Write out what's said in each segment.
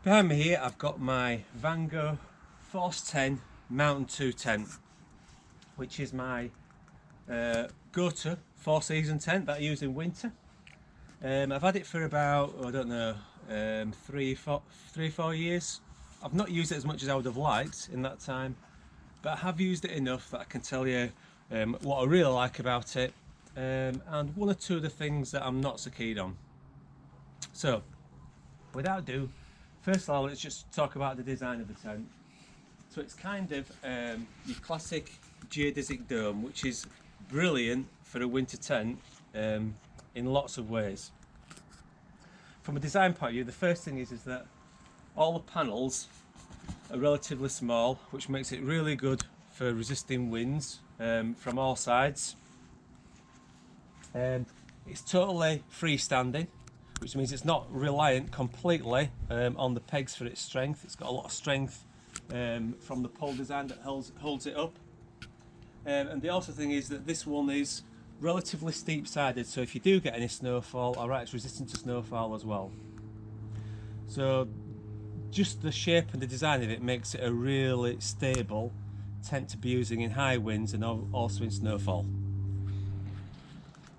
Behind me here I've got my Vango Force 10 Mountain 2 tent, which is my go-to 4-season tent that I use in winter. I've had it for about, I don't know, 3-4 years. I've not used it as much as I would have liked in that time, but I have used it enough that I can tell you what I really like about it, and one or two of the things that I'm not so keen on. So without ado, first of all, let's just talk about the design of the tent. So it's kind of your classic geodesic dome, which is brilliant for a winter tent in lots of ways. From a design point of view, the first thing is that all the panels are relatively small, which makes it really good for resisting winds from all sides. It's totally freestanding, which means it's not reliant completely on the pegs for its strength. It's got a lot of strength from the pole design that holds it up. And the also thing is that this one is relatively steep sided, so if you do get any snowfall, alright, it's resistant to snowfall as well. So just the shape and the design of it makes it a really stable tent to be using in high winds and also in snowfall.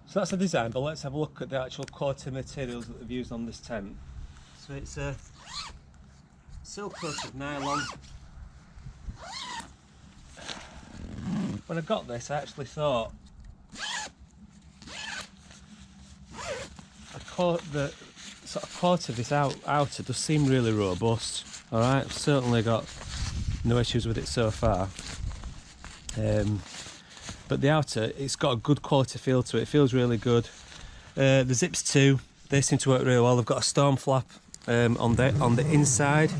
So that's the design, but let's have a look at the actual quality materials that they've used on this tent. So it's a silk coated nylon. When I got this, I actually thought the sort of quality of this outer does seem really robust. Alright, I've certainly got no issues with it so far. But the outer, it's got a good quality feel to it. It feels really good. The zips too, they seem to work really well. They've got a storm flap on the inside,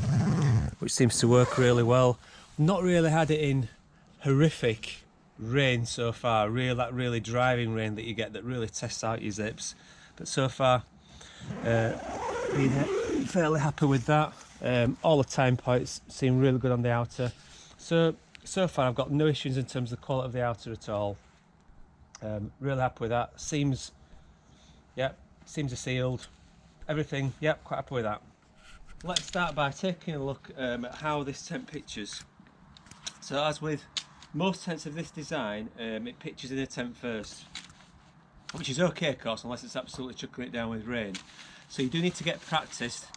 which seems to work really well. Not really had it in horrific rain so far, that really driving rain that you get that really tests out your zips. But so far, been fairly happy with that. All the time points seem really good on the outer. So far I've got no issues in terms of the quality of the outer at all. Really happy with that. Seams are sealed. Everything, yep, quite happy with that. Let's start by taking a look at how this tent pitches. So as with most tents of this design, it pitches in a tent first, which is okay of course, unless it's absolutely chucking it down with rain. So you do need to get practiced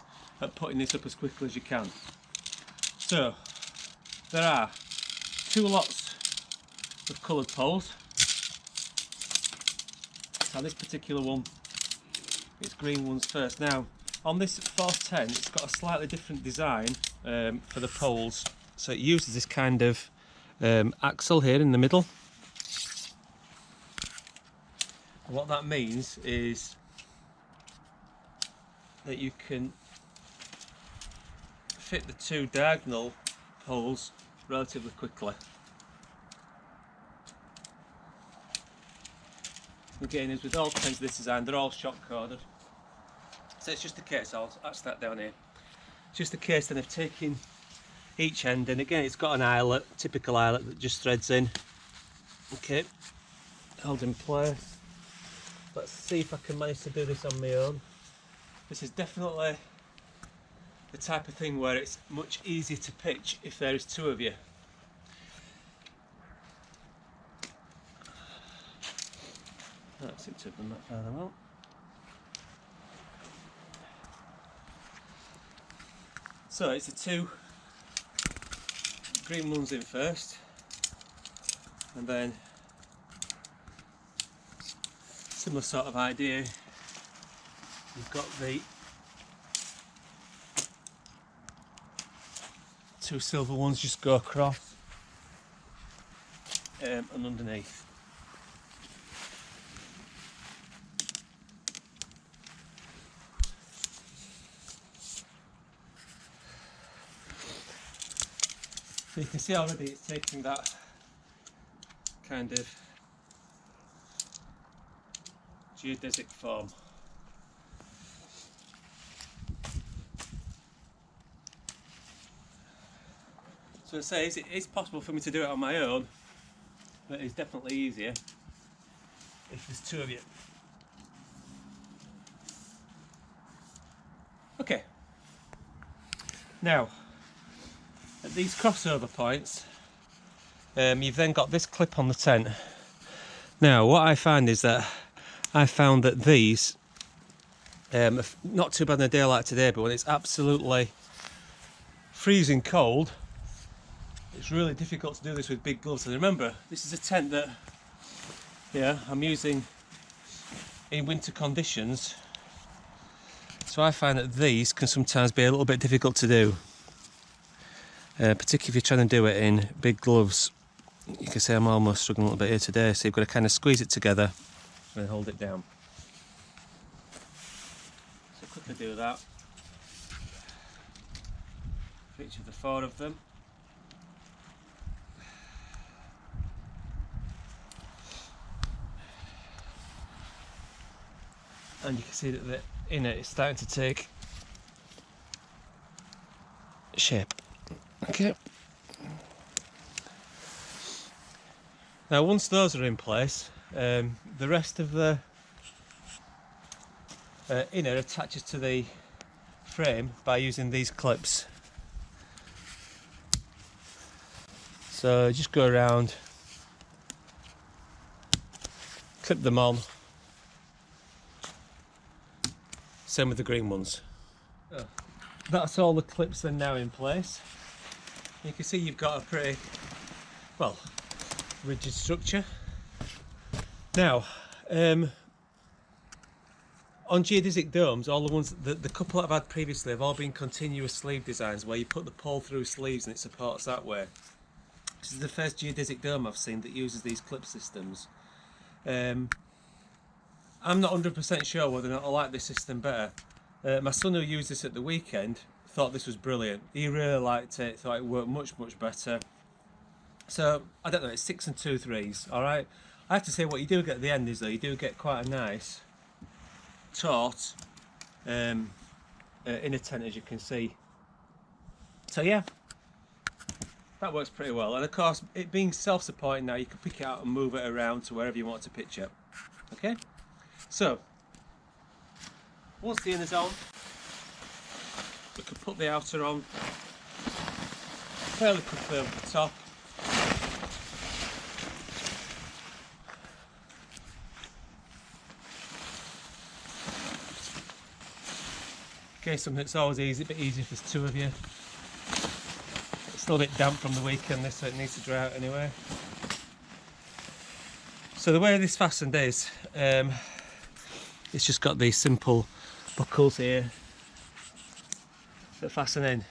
at putting this up as quickly as you can. So there are 2 lots of coloured poles. Now this particular one, it's green ones first. Now on this Force 10, it's got a slightly different design for the poles. So it uses this kind of axle here in the middle. And what that means is that you can fit the 2 diagonal poles relatively quickly. Again, as with all tents of this design, they're all shock corded. So it's just a case, I'll attach that down here. It's just a case then of taking each end, and again it's got an eyelet, typical eyelet that just threads in. Okay, held in place. Let's see if I can manage to do this on my own. This is definitely the type of thing where it's much easier to pitch if there is 2 of you. That's it, to them that further out. So it's the 2 green ones in first, and then similar sort of idea. You've got the 2 silver ones just go across and underneath. So you can see already it's taking that kind of geodesic form. So it says it's possible for me to do it on my own, but it's definitely easier if there's 2 of you. Okay, Now, at these crossover points, you've then got this clip on the tent. Now, what I find is that I found that these, not too bad in a day like today, but when it's absolutely freezing cold, it's really difficult to do this with big gloves. And remember, this is a tent that I'm using in winter conditions, so I find that these can sometimes be a little bit difficult to do, particularly if you're trying to do it in big gloves. You can see I'm almost struggling a little bit here today, so you've got to kind of squeeze it together and hold it down. So quickly do that for each of the 4 of them. And you can see that the inner is starting to take shape. Okay. Now, once those are in place, the rest of the inner attaches to the frame by using these clips. So just go around, clip them on. Same with the green ones. That's all the clips then now in place. You can see you've got a pretty, well, rigid structure. Now, on geodesic domes, all the ones, the couple that I've had previously have all been continuous sleeve designs where you put the pole through sleeves and it supports that way. This is the first geodesic dome I've seen that uses these clip systems. I'm not 100% sure whether or not I like this system better. My son, who used this at the weekend, thought this was brilliant. He really liked it, thought it worked much better. So, I don't know, it's 6 2/3, alright? I have to say, what you do get at the end is, though, you do get quite a nice taut inner tent, as you can see. So yeah, that works pretty well. And of course, it being self-supporting now, you can pick it out and move it around to wherever you want to pitch it. Okay? So, once the inner's on, we can put the outer on fairly quickly over the top. Okay, something that's always a bit easier if there's 2 of you. It's still a bit damp from the weekend, this, so it needs to dry out anyway. So the way this fastened is, it's just got these simple buckles here that fasten in.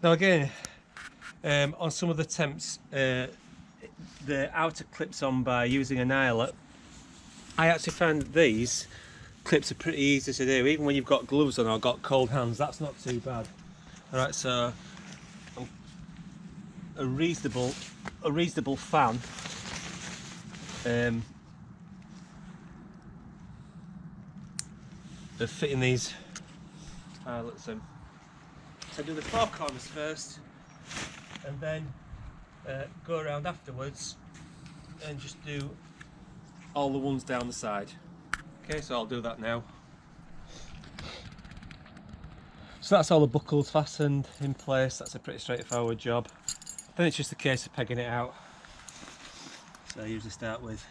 Now again, on some of the tents, the outer clips on by using an eyelet. I actually found that these clips are pretty easy to do, even when you've got gloves on or got cold hands. That's not too bad. Alright, so a reasonable fan of fitting these eyelets in. So do the 4 corners first, and then go around afterwards and just do all the ones down the side. Okay, so I'll do that now. So that's all the buckles fastened in place. That's a pretty straightforward job. Then it's just a case of pegging it out. So I usually start with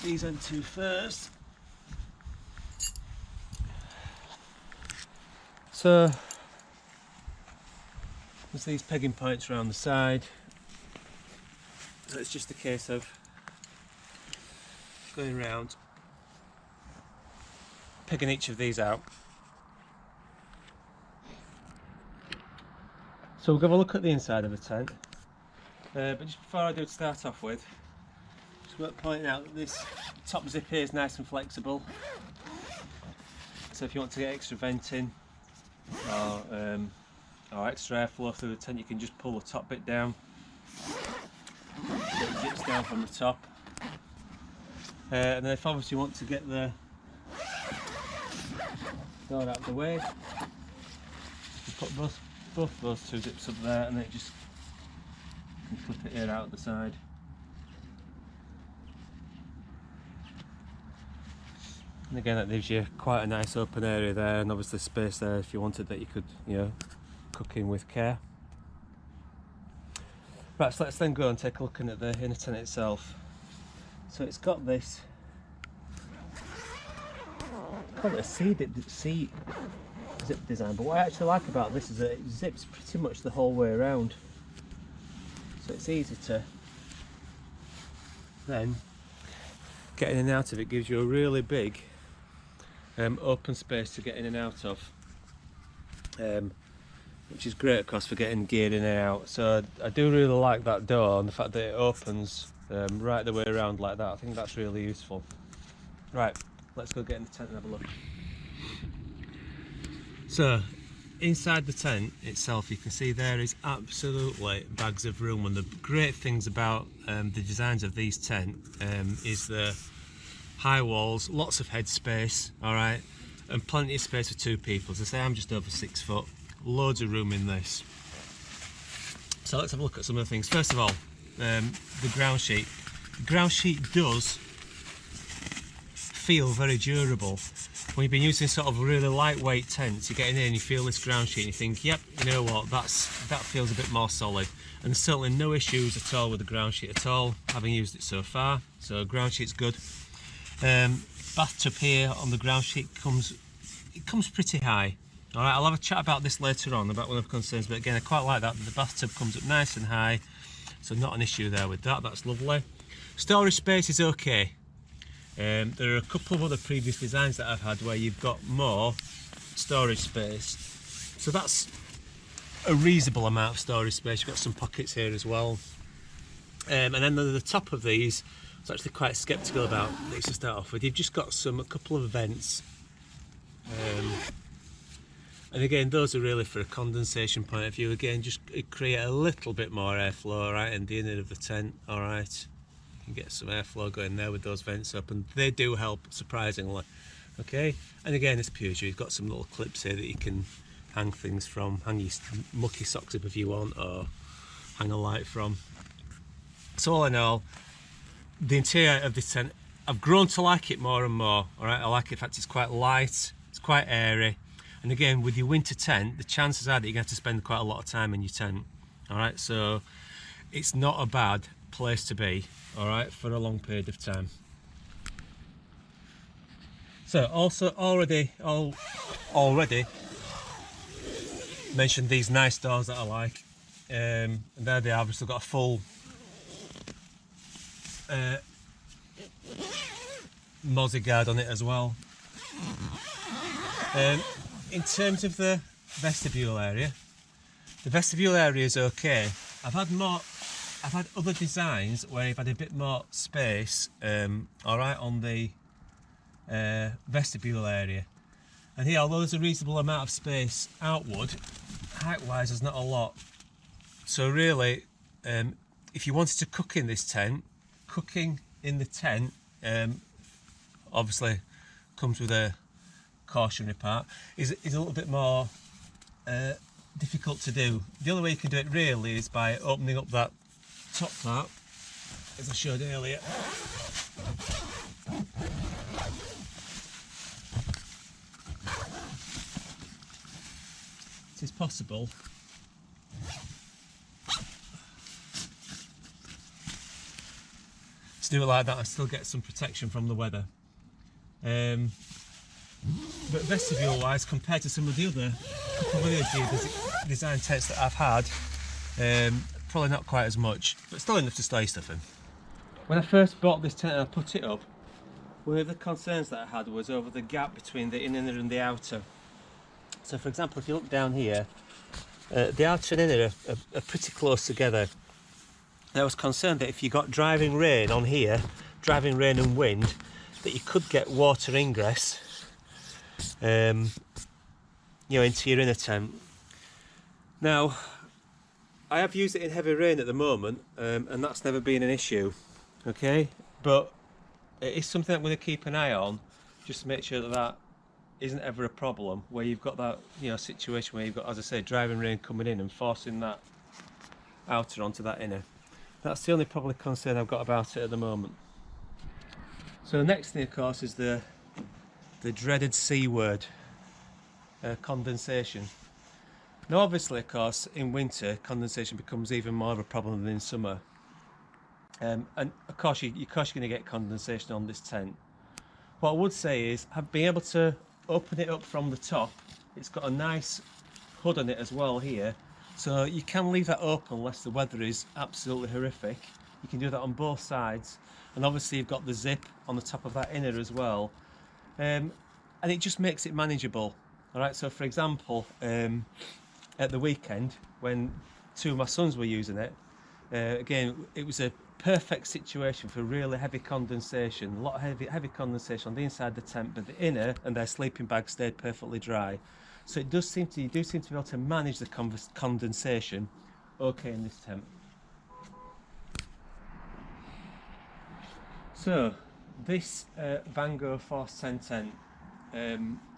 these end 2 first. So there's these pegging points around the side. So it's just a case of going around, pegging each of these out. So we'll have a look at the inside of the tent, but just before I do, to start off with, just worth pointing out that this top zip here is nice and flexible, so if you want to get extra venting or extra airflow through the tent, you can just pull the top bit down. So it zips down from the top. And then if obviously you want to get the door out of the way, you put both those 2 zips up there, and then it just can flip it here out the side. And again, that gives you quite a nice open area there, and obviously space there if you wanted that you could, you know, cook in with care. Right, so let's then go and take a look at the inner tent itself. So it's got this, call it a C zip design, but what I actually like about this is that it zips pretty much the whole way around. So it's easy to then get in and out of it. Gives you a really big open space to get in and out of, which is great of course for getting geared in and out. So I do really like that door and the fact that it opens right the way around like that. I think that's really useful. Right, let's go get in the tent and have a look. So inside the tent itself, you can see there is absolutely bags of room, and the great things about the designs of these tents is the high walls, lots of head space, all right, and plenty of space for two people. As I say, I'm just over 6 foot, loads of room in this. So let's have a look at some of the things. First of all, the ground sheet. The ground sheet does feel very durable. When you've been using sort of really lightweight tents, you get in here and you feel this ground sheet and you think, yep, you know what, that feels a bit more solid. And there's certainly no issues at all with the ground sheet at all, having used it so far. So ground sheet's good. Bathtub here on the ground sheet comes pretty high. All right, I'll have a chat about this later on, about one of the concerns, but again, I quite like that. The bathtub comes up nice and high, so not an issue there with that. That's lovely. Storage space is okay. There are a couple of other previous designs that I've had where you've got more storage space, so that's a reasonable amount of storage space. You've got some pockets here as well, and then the top of these I was actually quite sceptical about these to start off with. You've just got a couple of vents, and again those are really for a condensation point of view. Again, just create a little bit more airflow right in the inner of the tent. All right, get some airflow going there with those vents up, and they do help surprisingly. Okay, and again it's pure. You've got some little clips here that you can hang things from, hang your mucky socks up if you want, or hang a light from. So all in all, the interior of this tent, I've grown to like it more and more. All right, I like it. In fact, it's quite light, it's quite airy, and again with your winter tent, the chances are that you're going to have to spend quite a lot of time in your tent. All right, so it's not a bad place to be, all right, for a long period of time. So also already mentioned these nice doors that I like, and there they are. Obviously got a full mozzie guard on it as well. In terms of the vestibule area, the vestibule area is okay. I've had other designs where you've had a bit more space, all right, on the vestibule area. And here, although there's a reasonable amount of space outward, height-wise there's not a lot. So really, if you wanted to cook in this tent, cooking in the tent obviously comes with a cautionary part, is a little bit more difficult to do. The only way you can do it really is by opening up that top part, as I showed earlier. It is possible to do it like that and still get some protection from the weather. But vestibule wise, compared to some of the other design tents that I've had, probably not quite as much, but still enough to store your stuff in. When I first bought this tent and I put it up, one of the concerns that I had was over the gap between the inner and the outer. So for example, if you look down here, the outer and inner are pretty close together. And I was concerned that if you got driving rain on here, driving rain and wind, that you could get water ingress you know, into your inner tent. Now, I have used it in heavy rain at the moment, and that's never been an issue, okay? But it is something I'm going to keep an eye on, just to make sure that that isn't ever a problem, where you've got that, you know, situation where you've got, as I say, driving rain coming in and forcing that outer onto that inner. That's the only probably concern I've got about it at the moment. So the next thing, of course, is the the dreaded C word, condensation. Now obviously, of course, in winter condensation becomes even more of a problem than in summer, and of course you're going to get condensation on this tent. What I would say is being able to open it up from the top. It's got a nice hood on it as well here, so you can leave that open unless the weather is absolutely horrific. You can do that on both sides, and obviously you've got the zip on the top of that inner as well, and it just makes it manageable. All right, so for example, at the weekend when two of my sons were using it, again it was a perfect situation for really heavy condensation, a lot of heavy condensation on the inside of the tent, but the inner and their sleeping bag stayed perfectly dry. So you do seem to be able to manage the condensation okay in this tent. So this Vango Force 10 tent,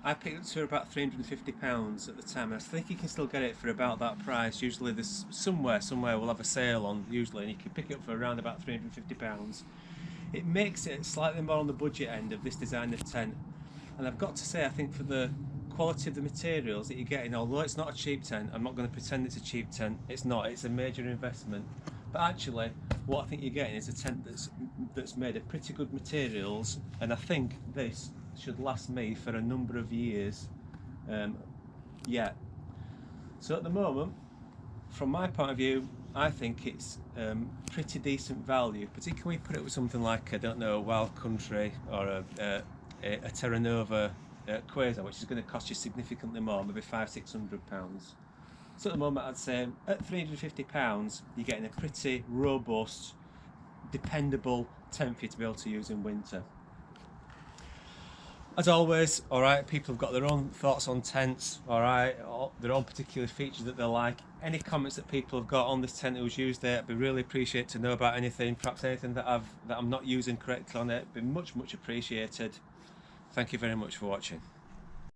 I picked it up for about £350 at the time. I think you can still get it for about that price. Usually there's somewhere we'll have a sale on usually, and you can pick it up for around about £350. It makes it slightly more on the budget end of this design of tent, and I've got to say, I think for the quality of the materials that you're getting, although it's not a cheap tent, I'm not going to pretend it's a cheap tent, it's not, it's a major investment, but actually what I think you're getting is a tent that's made of pretty good materials, and I think this should last me for a number of years yet. So at the moment, from my point of view, I think it's pretty decent value, particularly when you put it with something like, I don't know, a Wild Country or a Terra Nova Quasar, which is going to cost you significantly more, maybe £500–600. So at the moment, I'd say at £350 you're getting a pretty robust, dependable tent for you to be able to use in winter. As always, alright, people have got their own thoughts on tents, alright, their own particular features that they like. Any comments that people have got on this tent who's used it, I'd be really appreciated to know about anything, perhaps anything that I'm not using correctly on it, it'd be much appreciated. Thank you very much for watching.